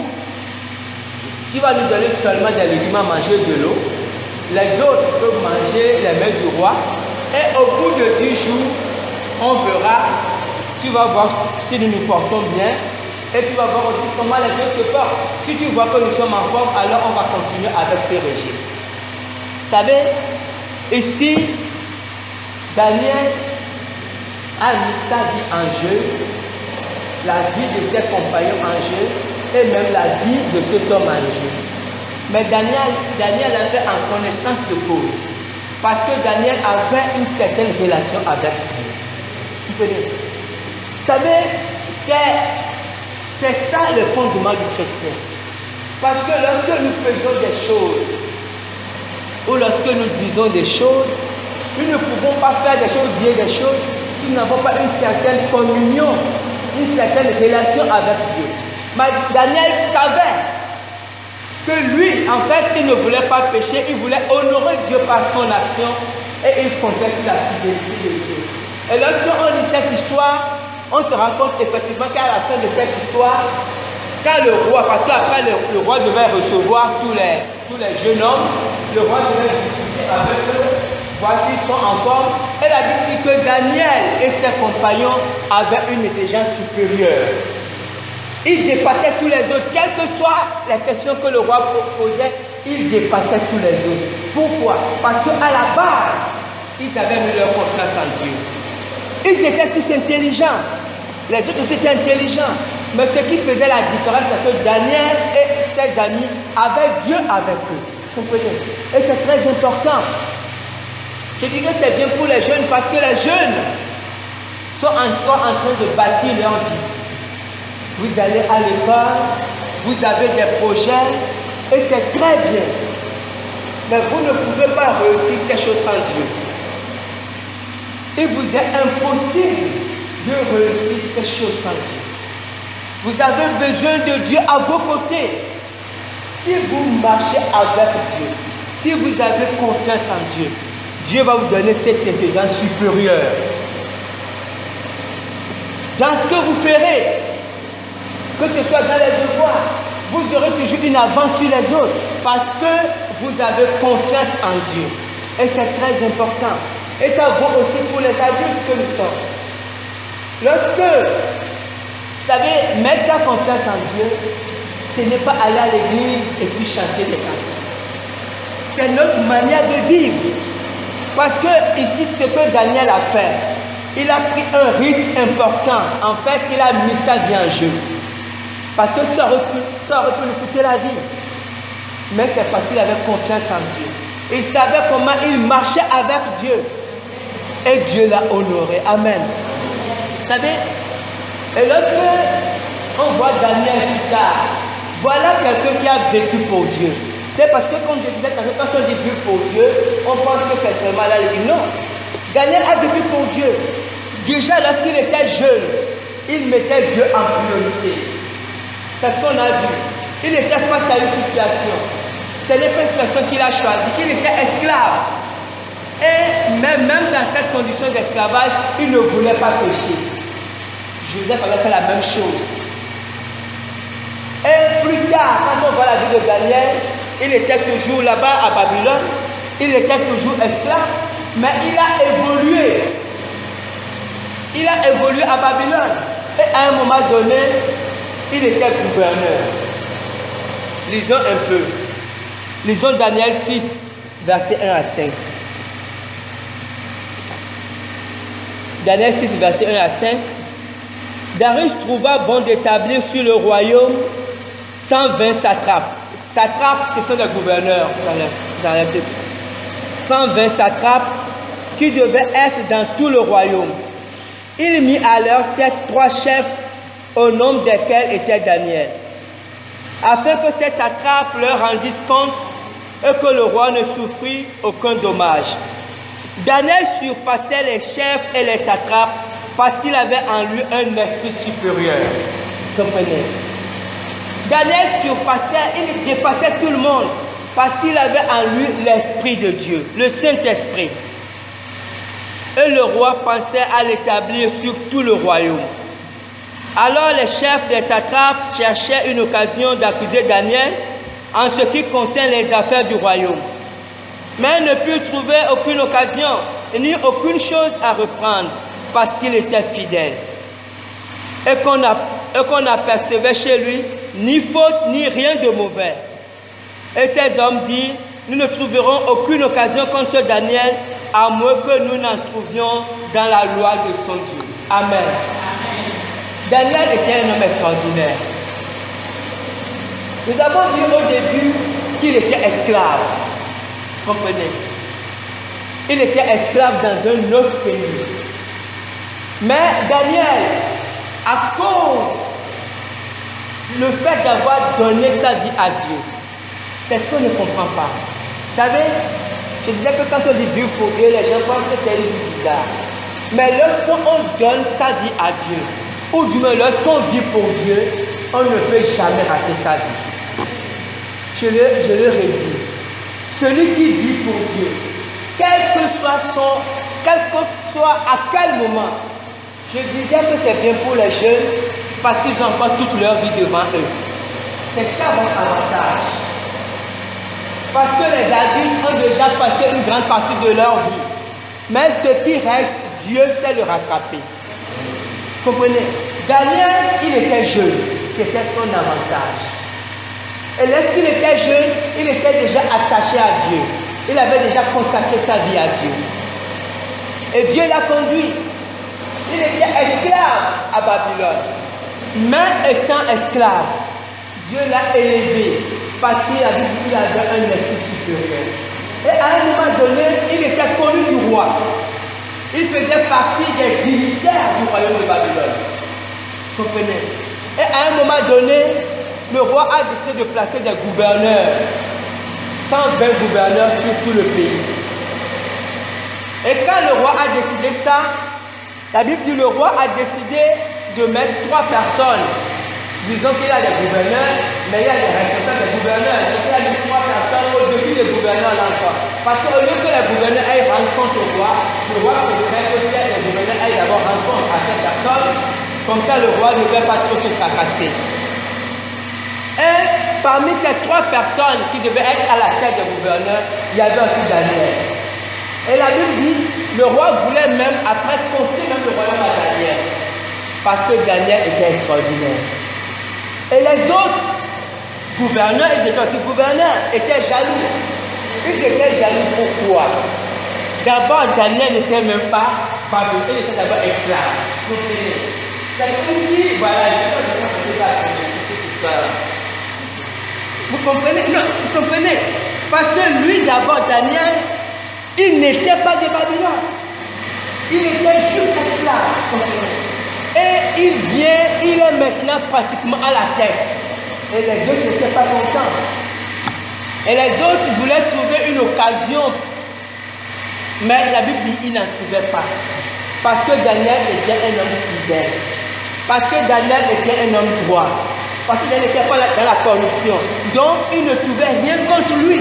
tu vas nous donner seulement des légumes à manger de l'eau. Les autres peuvent manger les mains du roi. Et au bout de 10 jours, on verra, tu vas voir si nous nous portons bien. Et tu vas voir aussi comment les autres se portent. Si tu vois que nous sommes en forme, alors on va continuer avec ce régime. Vous savez, ici, Daniel a mis sa vie en jeu, la vie de ses compagnons en jeu, et même la vie de cet homme en jeu. Mais Daniel a fait en connaissance de cause. Parce que Daniel avait une certaine relation avec Dieu. Vous comprenez? Vous savez, c'est ça le fondement du chrétien. Parce que lorsque nous faisons des choses, ou lorsque nous disons des choses, nous ne pouvons pas faire des choses, dire des choses, si nous n'avons pas une certaine communion, une certaine relation avec Dieu. Mais Daniel savait que lui, en fait, il ne voulait pas pécher, il voulait honorer Dieu par son action et il comptait sur la fidélité de Dieu. Et lorsqu'on lit cette histoire, on se rend compte effectivement qu'à la fin de cette histoire, quand le roi, parce qu'après le roi devait recevoir tous les jeunes hommes, le roi devait discuter avec eux, voir s'ils sont en forme. Et la Bible dit que Daniel et ses compagnons avaient une intelligence supérieure. Ils dépassaient tous les autres, quelles que soient les questions que le roi posait, ils dépassaient tous les autres. Pourquoi? Parce qu'à la base, ils avaient mis leur confiance en Dieu. Ils étaient tous intelligents. Les autres aussi étaient intelligents. Mais ce qui faisait la différence, c'est que Daniel et ses amis avaient Dieu avec eux. Vous comprenez? Et c'est très important. Je dis que c'est bien pour les jeunes parce que les jeunes sont encore en train de bâtir leur vie. Vous allez à l'école, vous avez des projets et c'est très bien. Mais vous ne pouvez pas réussir ces choses sans Dieu. Il vous est impossible de réussir ces choses sans Dieu. Vous avez besoin de Dieu à vos côtés. Si vous marchez avec Dieu, si vous avez confiance en Dieu, Dieu va vous donner cette intelligence supérieure. Dans ce que vous ferez, que ce soit dans les devoirs, vous aurez toujours une avance sur les autres parce que vous avez confiance en Dieu. Et c'est très important. Et ça vaut aussi pour les adultes que nous sommes. Lorsque, vous savez, mettre sa confiance en Dieu, ce n'est pas aller à l'église et puis chanter des cantiques. C'est notre manière de vivre. Parce que ici, ce que Daniel a fait, il a pris un risque important. En fait, il a mis sa vie en jeu. Parce que ça aurait pu lui coûter la vie. Mais c'est parce qu'il avait confiance en Dieu. Il savait comment il marchait avec Dieu. Et Dieu l'a honoré. Amen. Vous savez, et lorsque on voit Daniel plus tard, voilà quelqu'un qui a vécu pour Dieu. C'est parce que, comme je disais, quand on dit vécu pour Dieu, on pense que c'est seulement là. Non. Daniel a vécu pour Dieu. Déjà, lorsqu'il était jeune, il mettait Dieu en priorité. C'est ce qu'on a vu. Il était face à une situation. Ce n'est pas une situation qu'il a choisie. Il était esclave. Et même dans cette condition d'esclavage, il ne voulait pas pécher. Joseph avait fait la même chose. Et plus tard, quand on voit la vie de Daniel, il était toujours là-bas à Babylone. Il était toujours esclave. Mais il a évolué. Il a évolué à Babylone. Et à un moment donné, il était gouverneur. Lisons un peu. Lisons Daniel 6, versets 1 à 5. Daniel 6, versets 1 à 5. Darius trouva bon d'établir sur le royaume 120 satrapes. Satrapes, ce sont les gouverneurs dans la Bible. 120 satrapes qui devaient être dans tout le royaume. Il mit à leur tête 3 chefs, au nombre desquels était Daniel, afin que ces satrapes leur rendissent compte et que le roi ne souffrit aucun dommage. Daniel surpassait les chefs et les satrapes parce qu'il avait en lui un esprit supérieur. Comprenez? Daniel surpassait, il dépassait tout le monde parce qu'il avait en lui l'Esprit de Dieu, le Saint-Esprit. Et le roi pensait à l'établir sur tout le royaume. Alors les chefs des satrapes cherchaient une occasion d'accuser Daniel en ce qui concerne les affaires du royaume. Mais ne purent trouver aucune occasion, ni aucune chose à reprendre, parce qu'il était fidèle. Et qu'on n'apercevait chez lui ni faute, ni rien de mauvais. Et ces hommes dirent, nous ne trouverons aucune occasion contre ce Daniel, à moins que nous n'en trouvions dans la loi de son Dieu. Amen. Daniel était un homme extraordinaire. Nous avons dit au début qu'il était esclave. Comprenez? Il était esclave dans un autre pays. Mais Daniel, à cause du fait d'avoir donné sa vie à Dieu, c'est ce qu'on ne comprend pas. Vous savez, je disais que quand on dit vivre pour Dieu, les gens pensent que c'est une vie bizarre. Mais lorsqu'on donne sa vie à Dieu, ou du moins lorsqu'on vit pour Dieu, on ne peut jamais rater sa vie. Je le redis. Celui qui vit pour Dieu, quel que soit à quel moment, je disais que c'est bien pour les jeunes parce qu'ils ont encore toute leur vie devant eux. C'est ça mon avantage. Parce que les adultes ont déjà passé une grande partie de leur vie. Mais ce qui reste, Dieu sait le rattraper. Comprenez? Daniel, il était jeune. C'était son avantage. Et lorsqu'il était jeune, il était déjà attaché à Dieu. Il avait déjà consacré sa vie à Dieu. Et Dieu l'a conduit. Il était esclave à Babylone. Mais étant esclave, Dieu l'a élevé parce qu'il avait un esprit supérieur. Et à un moment donné, il était connu du roi. Il faisait partie des dignitaires du royaume de Babylone. Vous comprenez? Et à un moment donné, le roi a décidé de placer des gouverneurs, 120 gouverneurs sur tout le pays. Et quand le roi a décidé ça, la Bible dit que le roi a décidé de mettre 3 personnes. Disons qu'il y a des gouverneurs, mais il y a des responsables des gouverneurs. Donc il y a mis 3 personnes au-dessus des gouverneurs là encore. Parce qu'au lieu que les gouverneurs aillent rendre compte au roi, le roi préfère que si les gouverneurs aillent d'abord rendre compte à cette personne. Comme ça, le roi ne devait pas trop se fracasser. Et parmi ces 3 personnes qui devaient être à la tête des gouverneurs, il y avait aussi Daniel. Et la Bible dit, le roi voulait même, après, confier même le royaume à Daniel. Parce que Daniel était extraordinaire. Et les autres gouverneurs, ils étaient aussi gouverneurs, étaient jaloux. Ils étaient jaloux pourquoi? D'abord, Daniel n'était même pas babylonien, il était d'abord esclave. C'est comme si, voilà, vous comprenez? Non, vous comprenez? Parce que lui, d'abord, Daniel, il n'était pas de Babylone. Il était juste esclave. Et il est maintenant pratiquement à la tête. Et les autres n'étaient pas contents. Et les autres voulaient trouver une occasion. Mais la Bible dit qu'ils n'en trouvaient pas. Parce que Daniel était un homme fidèle. Parce que Daniel était un homme droit. Parce qu'il n'était pas dans la corruption. Donc, ils ne trouvaient rien contre lui.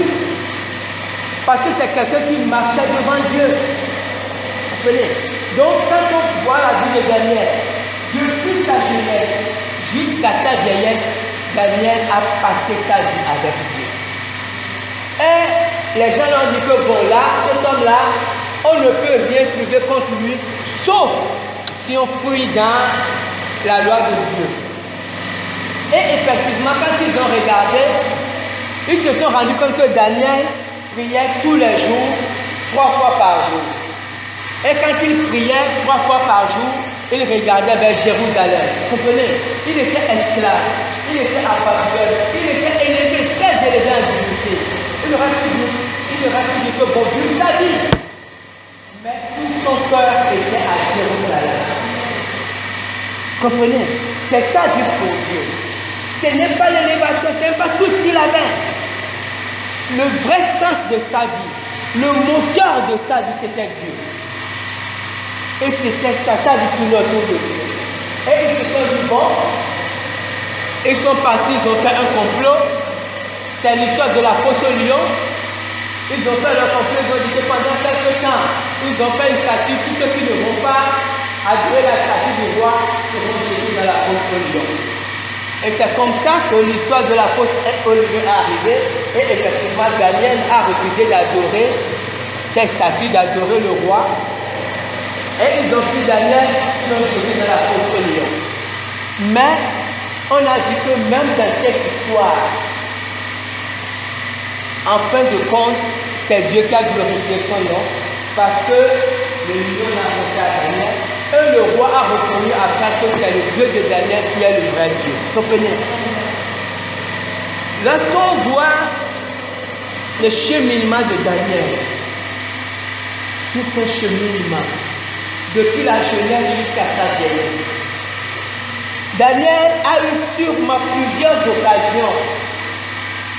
Parce que c'est quelqu'un qui marchait devant Dieu. Vous comprenez? Donc, quand on voit la vie de Daniel, depuis sa jeunesse jusqu'à sa vieillesse, Daniel a passé sa vie avec Dieu. Et les gens ont dit que bon, là, cet homme-là, on ne peut rien trouver contre lui, sauf si on fouille dans la loi de Dieu. Et effectivement, quand ils ont regardé, ils se sont rendus compte que Daniel priait tous les jours, 3 fois par jour. Et quand il priait 3 fois par jour, il regardait vers Jérusalem. Vous comprenez? Il était esclave, il était à Babylone, il était élevé, très élevé en dignité. Il aurait pu dire que bon Dieu sa vie. Mais tout son cœur était à Jérusalem. Vous comprenez? C'est ça vivre pour Dieu. Ce n'est pas l'élévation, ce n'est pas tout ce qu'il avait. Le vrai sens de sa vie, le moteur de sa vie, c'était Dieu. Et c'était ça vie qui autour de Dieu. Et ils se sont dit, bon, ils sont partis, ils ont fait un complot. C'est l'histoire de la fosse au lion. Ils ont fait leur complot, ils ont dit que pendant quelques temps, ils ont fait une statue. Tous ceux qui ne vont pas adorer la statue du roi seront jetés dans la fosse au lion. Et c'est comme ça que l'histoire de la fosse au lion est arrivée. Et effectivement, Daniel a refusé d'adorer cette statue, d'adorer le roi. Et ils ont pris Daniel, ils l'ont jeté dans la fosse au lion. Mais on a dit que même dans cette histoire, en fin de compte, c'est Dieu qui a glorifié son nom, parce que le lion n'a pas à Daniel, et le roi a reconnu après que c'est le Dieu de Daniel qui est le vrai Dieu. Comprenez? Lorsqu'on voit le cheminement de Daniel, tout un cheminement, depuis la jeunesse jusqu'à sa vieillesse, Daniel a eu sûrement plusieurs occasions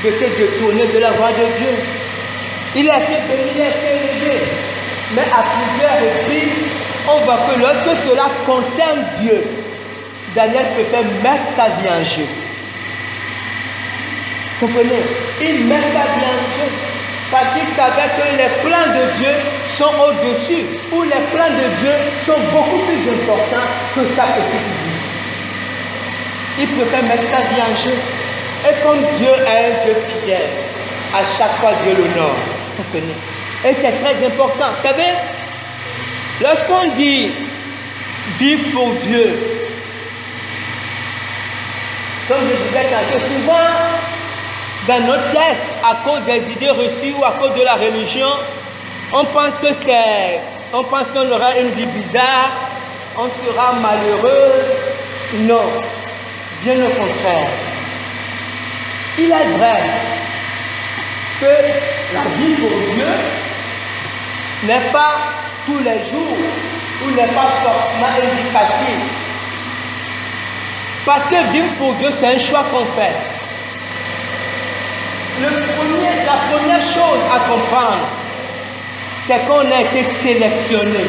de se détourner de la voie de Dieu. Il a été béni, il a été élevé. Mais à plusieurs reprises, on voit que lorsque cela concerne Dieu, Daniel préfère mettre sa vie en jeu. Comprenez? Il met sa vie en jeu parce qu'il savait que les plans de Dieu sont au-dessus, ou les plans de Dieu sont beaucoup plus importants que sa petite vie. Il préfère mettre sa vie en jeu. Et comme Dieu est un Dieu fidèle, à chaque fois Dieu l'honore. Et c'est très important. Vous savez, lorsqu'on dit vivre pour Dieu, comme je disais tantôt, souvent dans notre tête, à cause des idées reçues ou à cause de la religion, on pense qu'on aura une vie bizarre, on sera malheureux. Non, bien au contraire. Il est vrai que la vie pour Dieu n'est pas tous les jours ou n'est pas forcément une vie facile. Parce que vivre pour Dieu, c'est un choix qu'on fait. La première chose à comprendre, c'est qu'on a été sélectionné.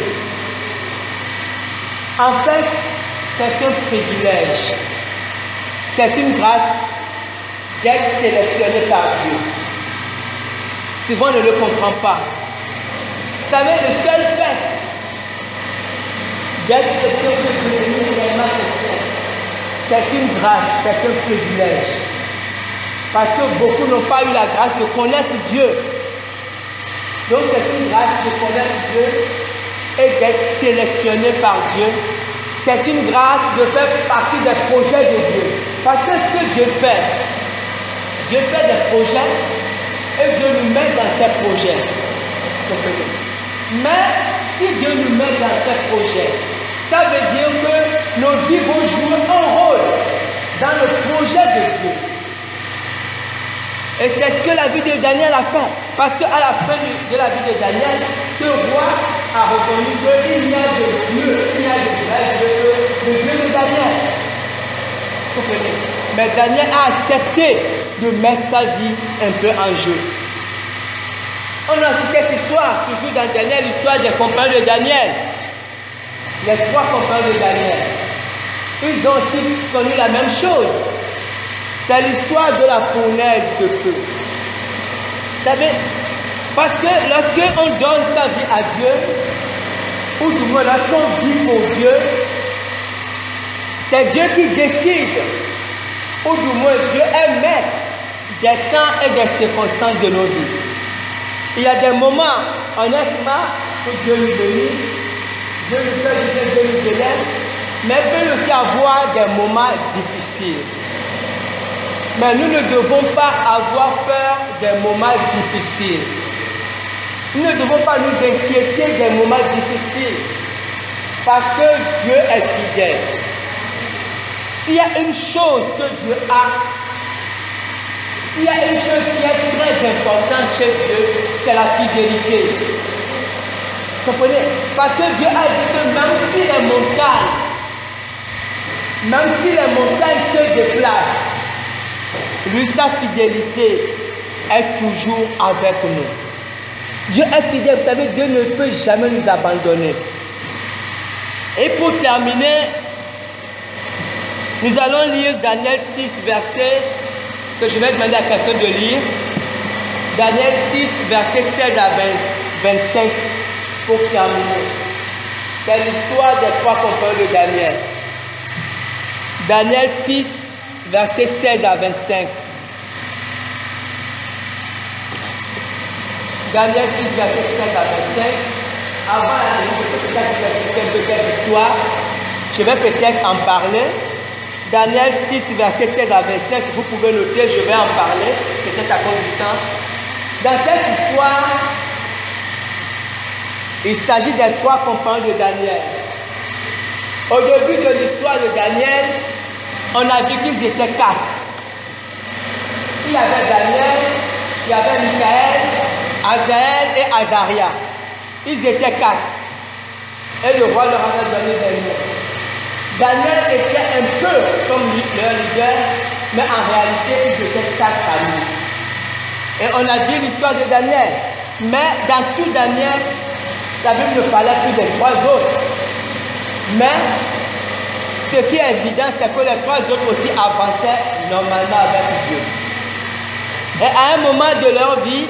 En fait, c'est un privilège. C'est une grâce d'être sélectionné par Dieu. Souvent, on ne le comprend pas. Vous savez, le seul fait d'être sélectionné, c'est une grâce, c'est un privilège. Parce que beaucoup n'ont pas eu la grâce de connaître Dieu. Donc, c'est une grâce de connaître Dieu et d'être sélectionné par Dieu. C'est une grâce de faire partie des projets de Dieu. Parce que ce que Dieu fait des projets et Dieu nous met dans ces projets. Mais si Dieu nous met dans ces projets, ça veut dire que nos vies vont jouer un rôle dans le projet de Dieu. Et c'est ce que la vie de Daniel a fait. Parce qu'à la fin de la vie de Daniel, ce roi a reconnu qu'il y a de Dieu, il y a de vrai Dieu, le Dieu de Daniel. Mais Daniel a accepté de mettre sa vie un peu en jeu. On a aussi cette histoire, toujours dans Daniel, l'histoire des compagnons de Daniel. Les 3 compagnons de Daniel. Ils ont aussi connu la même chose. C'est l'histoire de la fournaise de feu. Vous savez, parce que lorsqu'on donne sa vie à Dieu, ou du moins lorsqu'on vit pour Dieu, c'est Dieu qui décide, ou du moins Dieu est maître des temps et des circonstances de nos vies. Il y a des moments, honnêtement, où Dieu nous bénit, Dieu nous fait du bien, Dieu nous élève, mais il peut aussi avoir des moments difficiles. Mais nous ne devons pas avoir peur des moments difficiles. Nous ne devons pas nous inquiéter des moments difficiles. Parce que Dieu est fidèle. S'il y a une chose que Dieu a, s'il y a une chose qui est très importante chez Dieu, c'est la fidélité. Vous comprenez? Parce que Dieu a dit que même si les montagnes se déplacent, lui, sa fidélité est toujours avec nous. Dieu est fidèle. Vous savez, Dieu ne peut jamais nous abandonner. Et pour terminer, nous allons lire Daniel 6, verset, que je vais demander à quelqu'un de lire. Daniel 6, verset 16 à 25, pour terminer. C'est l'histoire des 3 compagnons de Daniel. Daniel 6, verset 16 à 25. Daniel 6, verset 16 à 25. Avant la lecture de cette histoire, je vais peut-être en parler. Daniel 6, verset 16 à 25, vous pouvez noter, je vais en parler, peut-être à cause du temps. Dans cette histoire, il s'agit des 3 compagnons de Daniel. Au début de l'histoire de Daniel, on a vu qu'ils étaient 4. Il y avait Daniel, il y avait Michaël, Azaël et Azaria. Ils étaient 4. Et le roi leur avait donné des noms. Daniel était un peu comme leur leader, mais en réalité, ils étaient 4 amis. Et on a dit l'histoire de Daniel. Mais dans tout Daniel, la Bible ne parlait plus des 3 autres. Mais ce qui est évident, c'est que les 3 autres aussi avançaient normalement avec Dieu. Et à un moment de leur vie,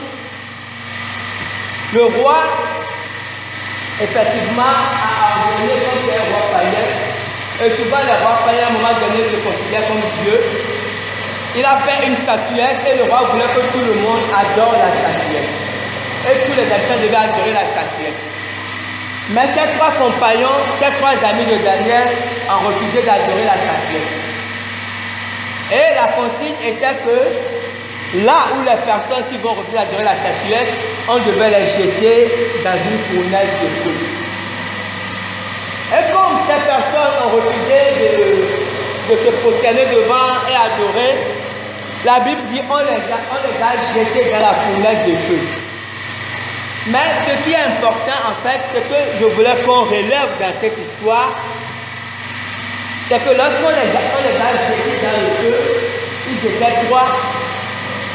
le roi, effectivement, a ordonné comme un roi païen. Et souvent, les rois païens, à un moment donné, se considèrent comme Dieu. Il a fait une statuette et le roi voulait que tout le monde adore la statuette. Et tous les habitants devaient adorer la statuette. Mais ces 3 compagnons, ces 3 amis de Daniel ont refusé d'adorer la statuette. Et la consigne était que là où les personnes qui vont refuser d'adorer la statuette, on devait les jeter dans une fournaise de feu. Et comme ces personnes ont refusé de se prosterner devant et adorer, la Bible dit on les a jetés dans la fournaise de feu. Mais ce qui est important en fait, c'est que je voulais qu'on relève dans cette histoire, c'est que lorsqu'on les a jetés dans le feu, ils étaient 3.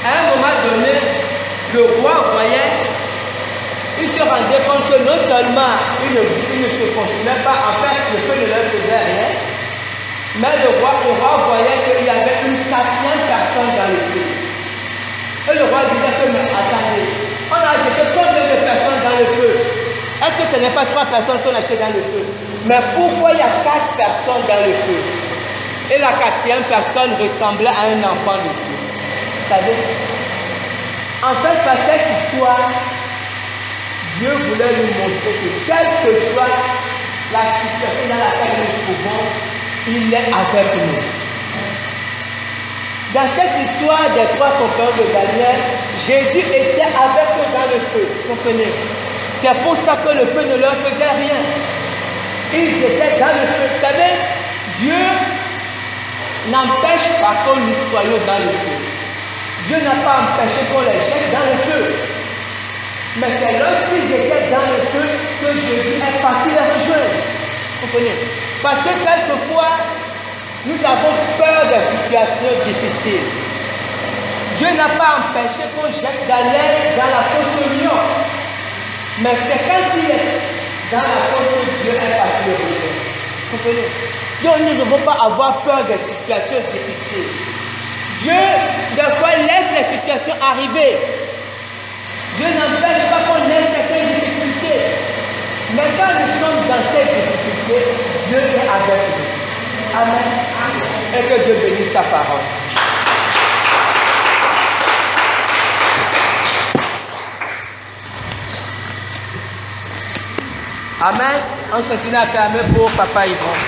À un moment donné, le roi voyait, il se rendait compte que non seulement ils ne se consumaient pas, en fait le feu ne leur faisait rien, mais le roi voyait qu'il y avait une 4e personne dans le feu. Et le roi disait que, mais attendez, on a jeté combien de personnes dans le feu? Est-ce que ce n'est pas 3 personnes qu'on a jetées dans le feu? Mais pourquoi il y a 4 personnes dans le feu? Et la 4e personne ressemblait à un enfant de Dieu. Vous savez? En fait, par cette histoire, Dieu voulait nous montrer que quelle que soit la situation dans laquelle nous nous trouvons, il est avec nous. Dans cette histoire des 3 compagnons de Daniel, Jésus était avec eux dans le feu. Vous comprenez? C'est pour ça que le feu ne leur faisait rien. Ils étaient dans le feu. Vous savez, Dieu n'empêche pas que nous soyons dans le feu. Dieu n'a pas empêché qu'on les jette dans le feu. Mais c'est lorsqu'ils étaient dans le feu que Jésus est parti les rejoindre. Vous comprenez? Parce que quelquefois, nous avons peur des situations difficiles. Dieu n'a pas empêché qu'on jette Daniel dans la fosse au lion. Mais c'est quand il est dans la fosse que Dieu est parti le rejoindre. Vous comprenez? Donc nous ne devons pas avoir peur des situations difficiles. Dieu, des fois, laisse les situations arriver. Dieu n'empêche pas qu'on ait certaines difficultés. Mais quand nous sommes dans ces difficultés, Dieu est avec nous. Amen. Et que Dieu bénisse sa parole. Amen. On continue à fermer pour Papa Yvon.